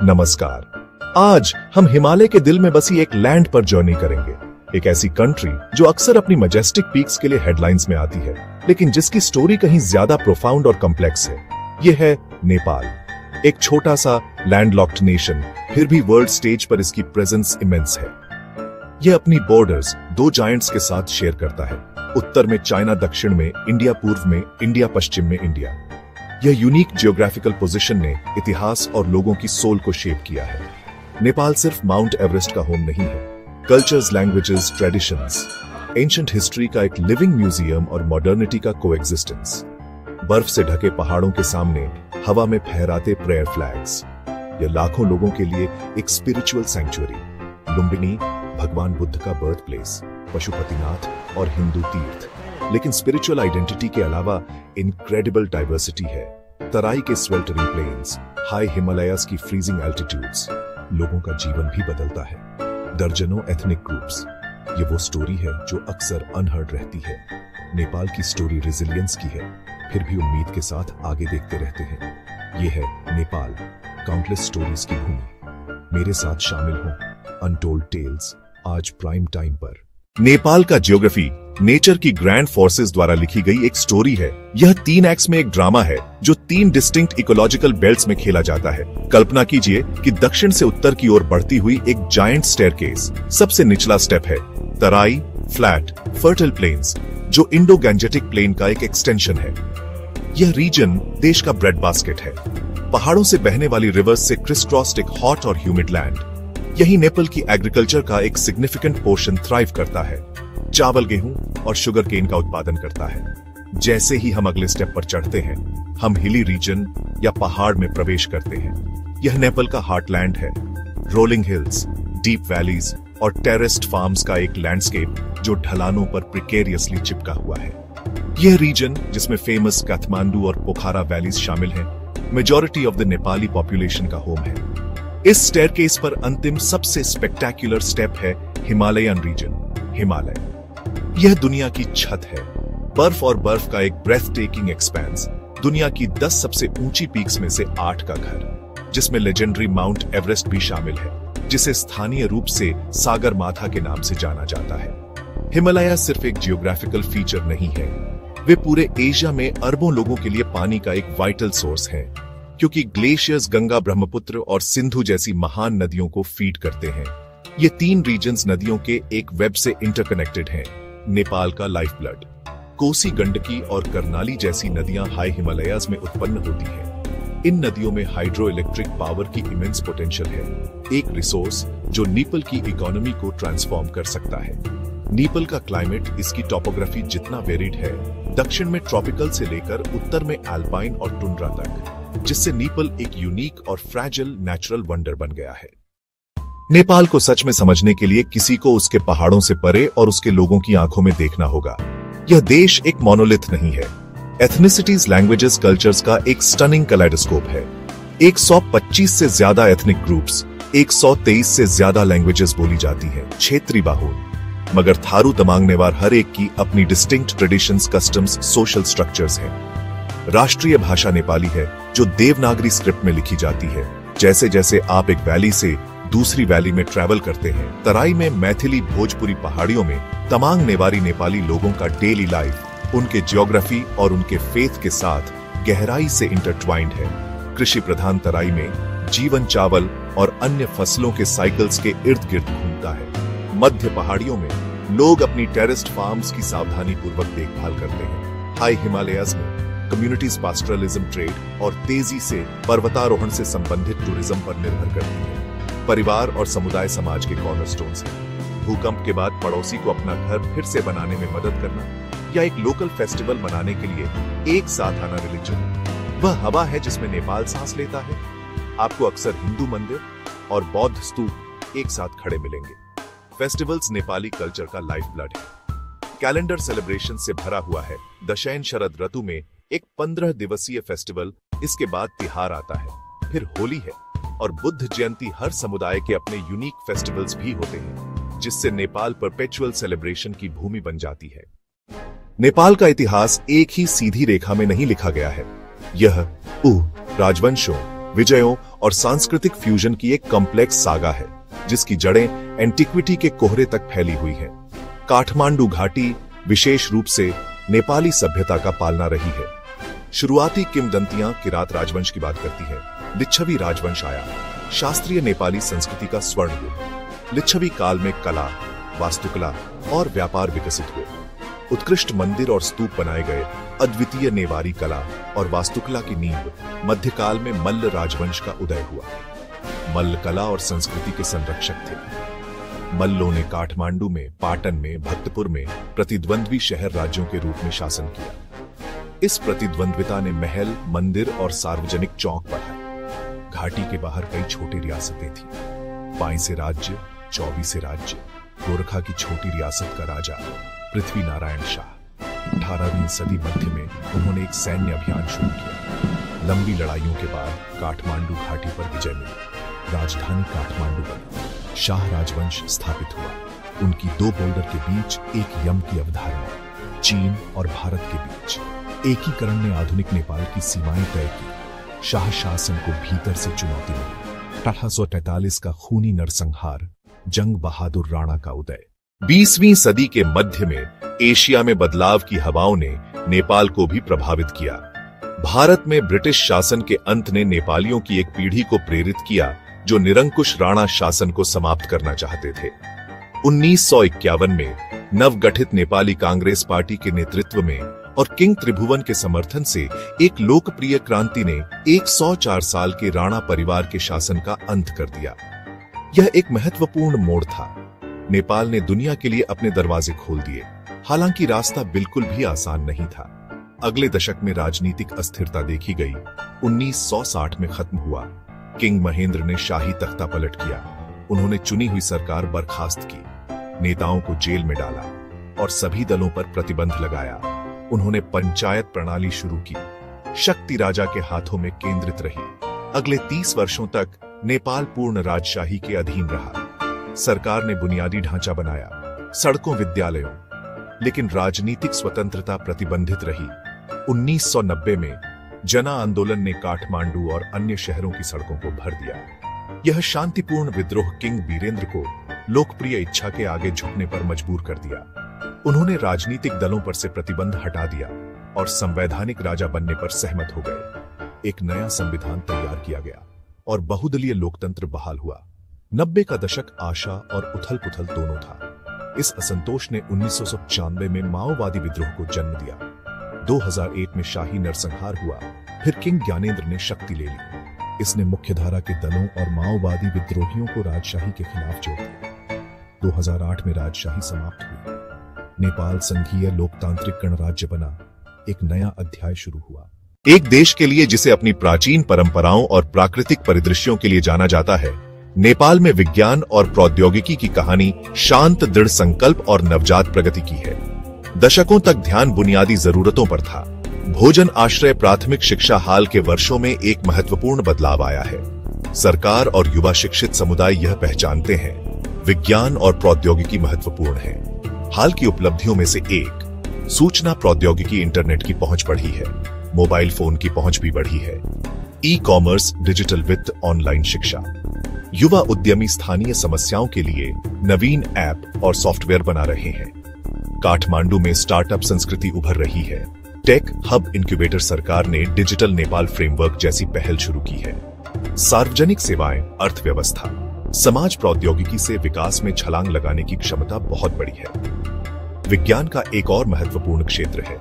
नमस्कार। आज हम हिमालय के दिल में बसी एक लैंड पर जर्नी करेंगे। एक ऐसी कंट्री जो अक्सर अपनी मैजेस्टिक पीक्स के लिए हेडलाइंस में आती है, लेकिन जिसकी स्टोरी कहीं ज्यादा प्रोफाउंड और कॉम्प्लेक्स है। यह है नेपाल। एक छोटा सा लैंडलॉक्ड नेशन, फिर भी वर्ल्ड स्टेज पर इसकी प्रेजेंस इमेंस है। यह अपनी बॉर्डर्स दो जायंट्स के साथ शेयर करता है। उत्तर में चाइना, दक्षिण में इंडिया, पूर्व में इंडिया, पश्चिम में इंडिया। यह यूनिक जियोग्राफिकल पोजीशन ने इतिहास और लोगों की सोल को शेप किया है। नेपाल सिर्फ माउंट एवरेस्ट का होम नहीं है। Cultures, languages, traditions, ancient history का एक लिविंग म्यूजियम और मॉडर्निटी का कोएग्जिस्टेंस। बर्फ से ढके पहाड़ों के सामने हवा में फहराते प्रेयर फ्लैग्स। यह लाखों लोगों के लिए एक स्पिरिचुअल सैंक्चुअरी। लुम्बिनी भगवान बुद्ध का बर्थ प्लेस, पशुपतिनाथ और हिंदू तीर्थ। लेकिन स्पिरिचुअल आइडेंटिटी के अलावा इनक्रेडिबल डाइवर्सिटी है। तराई के स्वेल्टरिंग प्लेन्स, हाई हिमालयास की फ्रीजिंग एल्टीट्यूड्स। लोगों का जीवन भी बदलता है। दर्जनों एथनिक ग्रुप्स। ये वो स्टोरी है जो अक्सर अनहर्ड रहती है। नेपाल की स्टोरी रेजिलियंस की है, फिर भी उम्मीद के साथ आगे देखते रहते हैं। ये है नेपाल, काउंटलेस स्टोरीज की भूमि। मेरे साथ शामिल हो अनटोल्ड टेल्स, आज प्राइम टाइम पर। नेपाल का ज्योग्राफी नेचर की ग्रैंड फोर्सेस द्वारा लिखी गई एक स्टोरी है। यह 3 एक्ट्स में एक ड्रामा है जो 3 डिस्टिंक्ट इकोलॉजिकल बेल्ट्स में खेला जाता है। कल्पना कीजिए कि दक्षिण से उत्तर की ओर बढ़ती हुई एक जायंट स्टेयरकेस। सबसे निचला स्टेप है तराई, फ्लैट, फर्टाइल प्लेन्स, जो इंडो गैंजेटिक प्लेन का एक एक्सटेंशन है। यह रीजन देश का ब्रेड बास्केट है। पहाड़ों से बहने वाली रिवर्स से क्रिस क्रॉस्ड एक हॉट और ह्यूमिड लैंड। यही नेपाल की एग्रीकल्चर का एक सिग्निफिकेंट पोर्शन थ्राइव करता है। चावल, गेहूं और शुगर केन का उत्पादन करता है। जैसे ही हम अगले स्टेप पर चढ़ते हैं, हम हिली रीजन या पहाड़ में प्रवेश करते हैं। यह नेपाल का हार्टलैंड है। रोलिंग हिल्स, डीप वैलीज और टेरेस्ड फार्म्स का एक लैंडस्केप जो ढलानों पर प्रिकेरियसली चिपका हुआ है। यह रीजन, जिसमें फेमस काठमांडू और पोखरा वैलीज शामिल हैं, majority of the Nepali population का होम है। इस स्टेयरकेस पर अंतिम सबसे स्पेक्टेक्युलर स्टेप है हिमालयन रीजन, हिमालय। यह दुनिया की छत है। बर्फ और बर्फ का एक ब्रेथ टेकिंग एक्सपेंस। दुनिया की 10 सबसे ऊंची पीक्स में से 8 का घर, जिसमें लेजेंडरी माउंट एवरेस्ट भी शामिल है, जिसे स्थानीय रूप से सागर माथा के नाम से जाना जाता है। हिमालय सिर्फ एक जियोग्राफिकल फीचर नहीं है, वे पूरे एशिया में अरबों लोगों के लिए पानी का एक वाइटल सोर्स है, क्योंकि ग्लेशियर्स गंगा, ब्रह्मपुत्र और सिंधु जैसी महान नदियों को फीड करते हैं। ये 3 रीजन्स नदियों के एक वेब से इंटरकनेक्टेड हैं। नेपाल का लाइफ ब्लड। कोसी, गंडकी और करनाली जैसी नदियां हाई हिमालयाज में उत्पन्न होती हैं। इन नदियों में हाइड्रो इलेक्ट्रिक पावर की इमेंस पोटेंशियल है, एक रिसोर्स जो नेपाल की इकोनॉमी को ट्रांसफॉर्म कर सकता है। नेपाल का क्लाइमेट, इसकी टोपोग्राफी जितना वेरिड है, दक्षिण में ट्रॉपिकल से लेकर उत्तर में अल्पाइन और टुंड्रा तक, जिससे नेपाल एक यूनिक और फ्रैजिल नेचुरल वंडर बन गया है। नेपाल को सच में समझने के लिए किसी को उसके पहाड़ों से परे और उसके लोगों की आंखों में देखना होगा। यह देश एक मोनोलिथ नहीं है। एथनिसिटीज, लैंग्वेजेस, कल्चर्स का एक स्टनिंग कलेडोस्कोप है। 125 से ज्यादा एथनिक ग्रुप्स, 123 से ज्यादा लैंग्वेजेस बोली जाती हैं, क्षेत्रीय बाहुल। मगर थारू तमांग नेवार हर एक की अपनी distinct traditions, customs, social structures हैं। राष्ट्रीय भाषा नेपाली है, जो देवनागरी स्क्रिप्ट में लिखी जाती है। जैसे जैसे आप एक वैली से दूसरी वैली में ट्रैवल करते हैं, तराई में मैथिली, भोजपुरी, पहाड़ियों में तमांग नेवारी नेपाली लोगों का डेली लाइफ उनके ज्योग्राफी और उनके फेथ के साथ गहराई से इंटरट्वाइंड है। कृषि प्रधान तराई में जीवन चावल और अन्य फसलों के साइकिल्स के इर्द गिर्द घूमता है। मध्य पहाड़ियों में लोग अपनी टेरेस्ड फार्म्स की सावधानी पूर्वक देखभाल करते हैं। हाई हिमालयाज में कम्युनिटीज पास्टरलिज्म, ट्रेड और तेजी से पर्वतारोहण से संबंधित टूरिज्म पर निर्भर करती है। परिवार और समुदाय समाज के कॉर्नरस्टोन्स हैं। भूकंप के बाद पड़ोसी को अपना घर फिर से बनाने में मदद करना या एक लोकल फेस्टिवल मनाने के लिए एक साथ आना रिलीजन। वह हवा है जिसमें नेपाल सांस लेता है। आपको अक्सर हिंदू मंदिर और बौद्ध स्तूप एक साथ खड़े मिलेंगे। फेस्टिवल्स नेपाली कल्चर का लाइफ ब्लड है। कैलेंडर सेलिब्रेशन से भरा हुआ है। दशैन शरद ऋतु में एक 15 दिवसीय फेस्टिवल, इसके बाद तिहार आता है, फिर होली है और बुद्ध जयंती। हर समुदाय के अपने यूनिक फेस्टिवल्स भी होते हैं, जिससे नेपाल परपेचुअल सेलिब्रेशन की भूमि बन जाती है। नेपाल का इतिहास एक ही सीधी रेखा में नहीं लिखा गया है। यह राजवंशों, विजयों और सांस्कृतिक फ्यूजन की एक कॉम्प्लेक्स सागा है जिसकी जड़ें एंटिक्विटी के कोहरे तक फैली हुई हैं। काठमांडू घाटी विशेष रूप से नेपाली सभ्यता का पालना रही है। शुरुआती किंवदंतियां किरात राजवंश की बात करती है। लिच्छवी राजवंश आया, शास्त्रीय नेपाली संस्कृति का स्वर्ण युग। लिच्छवी काल में कला, वास्तुकला और व्यापार विकसित हुए। उत्कृष्ट मंदिर और स्तूप बनाए गए। अद्वितीय नेवारी कला और वास्तुकला की नींव मध्यकाल में मल्ल राजवंश का उदय हुआ। मल्ल कला और संस्कृति के संरक्षक थे। मल्लों ने काठमांडू में, पाटन में, भक्तपुर में प्रतिद्वंद्वी शहर राज्यों के रूप में शासन किया। इस प्रतिद्वंद्विता ने महल, मंदिर और सार्वजनिक चौक बढ़ाए। घाटी के बाहर कई छोटी रियासतें थीं। पाइसे राज्य, चौबी से राज्य, गोरखा की छोटी रियासत का राजा पृथ्वी नारायण शाह। 18वीं सदी मध्य में उन्होंने एक सैन्य अभियान शुरू किया। लंबी लड़ाइयों के बाद काठमांडू घाटी पर विजय मिली। राजधानी काठमांडू बनी। शाह राजवंश स्थापित हुआ। उनकी दो बोल्डर के बीच एक यम की अवधारणा, चीन और भारत के बीच एकीकरण ने आधुनिक नेपाल की सीमाएं तय की। शाह शासन को भीतर से चुनौती मिली। 1843 का खूनी नरसंहार, जंग बहादुर राणा का उदय। 20वीं सदी के मध्य में एशिया में बदलाव की हवाओं ने नेपाल को भी प्रभावित किया। भारत में ब्रिटिश शासन के अंत ने नेपालियों की एक पीढ़ी को प्रेरित किया जो निरंकुश राणा शासन को समाप्त करना चाहते थे। 1951 में नवगठित नेपाली कांग्रेस पार्टी के नेतृत्व में और किंग त्रिभुवन के समर्थन से एक लोकप्रिय क्रांति ने 104 साल के राणा परिवार के शासन का अंत कर दिया। यह एक महत्वपूर्ण मोड़ था। नेपाल ने दुनिया के लिए अपने दरवाजे खोल दिए। हालांकि रास्ता बिल्कुल भी आसान नहीं था। अगले दशक में राजनीतिक अस्थिरता देखी गई। 1960 में खत्म हुआ। किंग महेंद्र ने शाही तख्ता पलट किया। उन्होंने चुनी हुई सरकार बर्खास्त की, नेताओं को जेल में डाला और सभी दलों पर प्रतिबंध लगाया। उन्होंने पंचायत प्रणाली शुरू की। शक्ति राजा के हाथों में केंद्रित रही। अगले 30 वर्षों तक नेपाल पूर्ण राजशाही के अधीन रहा। सरकार ने बुनियादी ढांचा बनाया, सड़कों, विद्यालयों, लेकिन राजनीतिक स्वतंत्रता प्रतिबंधित रही। 1990 में जना आंदोलन ने काठमांडू और अन्य शहरों की सड़कों को भर दिया। यह शांतिपूर्ण विद्रोह किंग बीरेंद्र को लोकप्रिय इच्छा के आगे झुकने पर मजबूर कर दिया। उन्होंने राजनीतिक दलों पर से प्रतिबंध हटा दिया और संवैधानिक राजा बनने पर सहमत हो गए। एक नया संविधान तैयार किया गया और बहुदलीय लोकतंत्र बहाल हुआ। 90 का दशक आशा और उथल-पुथल दोनों था। इस असंतोष ने 1995 में माओवादी विद्रोह को जन्म दिया। 2001 में शाही नरसंहार हुआ। फिर किंग ज्ञानेंद्र ने शक्ति ले ली। इसने मुख्यधारा के दलों और माओवादी विद्रोहियों को राजशाही के खिलाफ जोड़ दिया। 2008 में राजशाही समाप्त हुई। नेपाल संघीय लोकतांत्रिक गणराज्य बना। एक नया अध्याय शुरू हुआ। एक देश के लिए जिसे अपनी प्राचीन परंपराओं और प्राकृतिक परिदृश्यों के लिए जाना जाता है, नेपाल में विज्ञान और प्रौद्योगिकी की कहानी शांत, दृढ़ संकल्प और नवजात प्रगति की है। दशकों तक ध्यान बुनियादी जरूरतों पर था। भोजन, आश्रय, प्राथमिक शिक्षा हाल के वर्षों में एक महत्वपूर्ण बदलाव आया है। सरकार और युवा शिक्षित समुदाय यह पहचानते हैं, विज्ञान और प्रौद्योगिकी महत्वपूर्ण है। हाल की उपलब्धियों में से एक, सूचना प्रौद्योगिकी, इंटरनेट की पहुंच बढ़ी है, मोबाइल फोन की पहुंच भी बढ़ी है, ई-कॉमर्स, डिजिटल वित्त, ऑनलाइन शिक्षा। युवा उद्यमी स्थानीय समस्याओं के लिए नवीन ऐप और सॉफ्टवेयर बना रहे हैं। काठमांडू में स्टार्टअप संस्कृति उभर रही है। टेक हब इनक्यूबेटर सरकार ने डिजिटल नेपाल फ्रेमवर्क जैसी पहल शुरू की है। सार्वजनिक सेवाएं, अर्थव्यवस्था, समाज प्रौद्योगिकी से विकास में छलांग लगाने की क्षमता बहुत बड़ी है। विज्ञान का एक और महत्वपूर्ण क्षेत्र है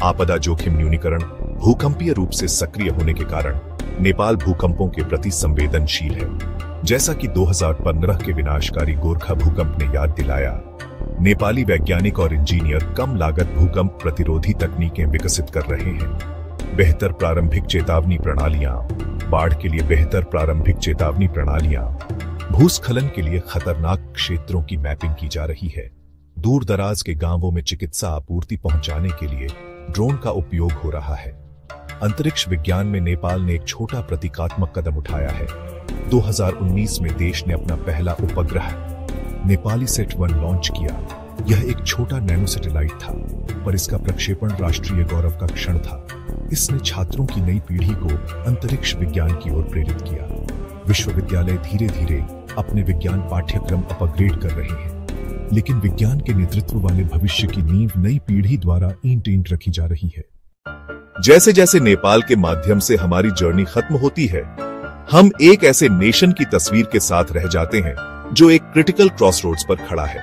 आपदा जोखिम न्यूनीकरण। भूकंपीय रूप से सक्रिय होने के कारण नेपाल भूकंपों के प्रति संवेदनशील है। जैसा कि 2015 के विनाशकारी गोरखा भूकंप ने याद दिलाया, नेपाली वैज्ञानिक और इंजीनियर कम लागत भूकंप प्रतिरोधी तकनीकें विकसित कर रहे हैं। बेहतर प्रारंभिक चेतावनी प्रणालियां, बाढ़ के लिए बेहतर प्रारंभिक चेतावनी प्रणालियां, भूस्खलन के लिए खतरनाक क्षेत्रों की मैपिंग की जा रही है। दूर दराज के गांवों में चिकित्सा आपूर्ति पहुंचाने के लिए ड्रोन का उपयोग हो रहा है। अंतरिक्ष विज्ञान में नेपाल ने एक छोटा प्रतीकात्मक कदम उठाया है। 2019 में देश ने अपना पहला उपग्रह नेपाली सेट 1 लॉन्च किया। यह एक छोटा नैनो सैटेलाइट था, पर इसका प्रक्षेपण राष्ट्रीय गौरव का क्षण था। इसने छात्रों की नई पीढ़ी को अंतरिक्ष विज्ञान की ओर प्रेरित किया। विश्वविद्यालय धीरे धीरे अपने विज्ञान पाठ्यक्रम अपग्रेड कर रहे हैं, लेकिन विज्ञान के नेतृत्व वाले भविष्य की नींव नई पीढ़ी द्वारा ईंट ईंट रखी जा रही है। जैसे जैसे नेपाल के माध्यम से हमारी जर्नी खत्म होती है, हम एक ऐसे नेशन की तस्वीर के साथ रह जाते हैं जो एक क्रिटिकल क्रॉसरोड्स पर खड़ा है।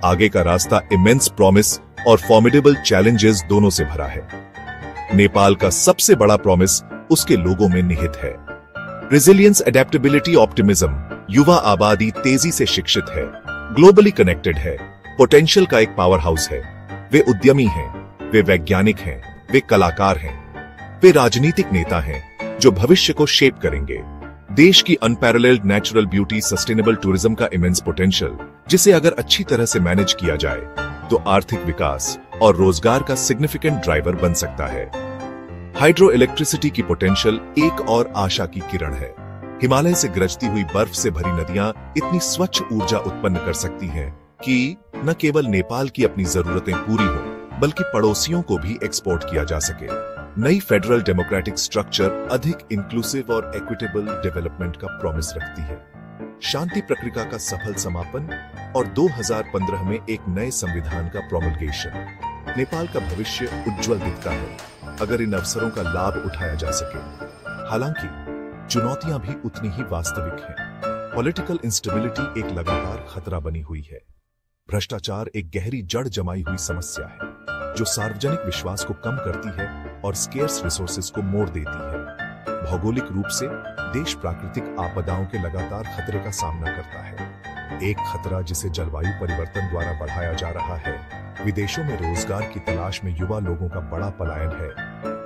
आगे का रास्ता इमेंस प्रॉमिस और फॉर्मिडेबल चैलेंजेस दोनों से भरा है। नेपाल का सबसे बड़ा प्रॉमिस उसके लोगों में निहित है। Resilience, adaptability, optimism. युवा आबादी तेजी से शिक्षित है, ग्लोबली कनेक्टेड है, पोटेंशियल का एक पावर हाउस है। वे उद्यमी हैं, वे वैज्ञानिक हैं, वे कलाकार हैं, वे राजनीतिक नेता हैं जो भविष्य को शेप करेंगे। देश की unparalleled natural beauty, sustainable tourism का इमेंस पोटेंशियल, जिसे अगर अच्छी तरह से मैनेज किया जाए तो आर्थिक विकास और रोजगार का सिग्निफिकेंट ड्राइवर बन सकता है। हाइड्रो इलेक्ट्रिसिटी की पोटेंशियल एक और आशा की किरण है। हिमालय से गरजती हुई बर्फ से भरी नदियां इतनी स्वच्छ ऊर्जा उत्पन्न कर सकती हैं कि न केवल नेपाल की अपनी जरूरतें पूरी हों, बल्कि पड़ोसियों को भी एक्सपोर्ट किया जा सके। नई फेडरल डेमोक्रेटिक स्ट्रक्चर अधिक इंक्लूसिव और इक्विटेबल डेवलपमेंट का प्रॉमिस रखती है। शांति प्रक्रिया का सफल समापन और 2015 में एक नए संविधान का प्रोमलगेशन। नेपाल का भविष्य उज्जवल दिखता है अगर इन अवसरों का लाभ उठाया जा सके। हालांकि चुनौतियां भी उतनी ही वास्तविक हैं। पॉलिटिकल इंस्टेबिलिटी एक लगातार खतरा बनी हुई है। भ्रष्टाचार एक गहरी जड़ जमाई हुई समस्या है जो सार्वजनिक विश्वास को कम करती है और स्केर्स रिसोर्सेज को मोड़ देती है। भौगोलिक रूप से देश प्राकृतिक आपदाओं के लगातार खतरे का सामना करता है। एक खतरा जिसे जलवायु परिवर्तन द्वारा बढ़ाया जा रहा है। विदेशों में रोजगार की तलाश में युवा लोगों का बड़ा पलायन है।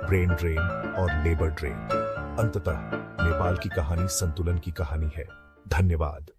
ब्रेन ड्रेन और लेबर ड्रेन। अंततः नेपाल की कहानी संतुलन की कहानी है। धन्यवाद।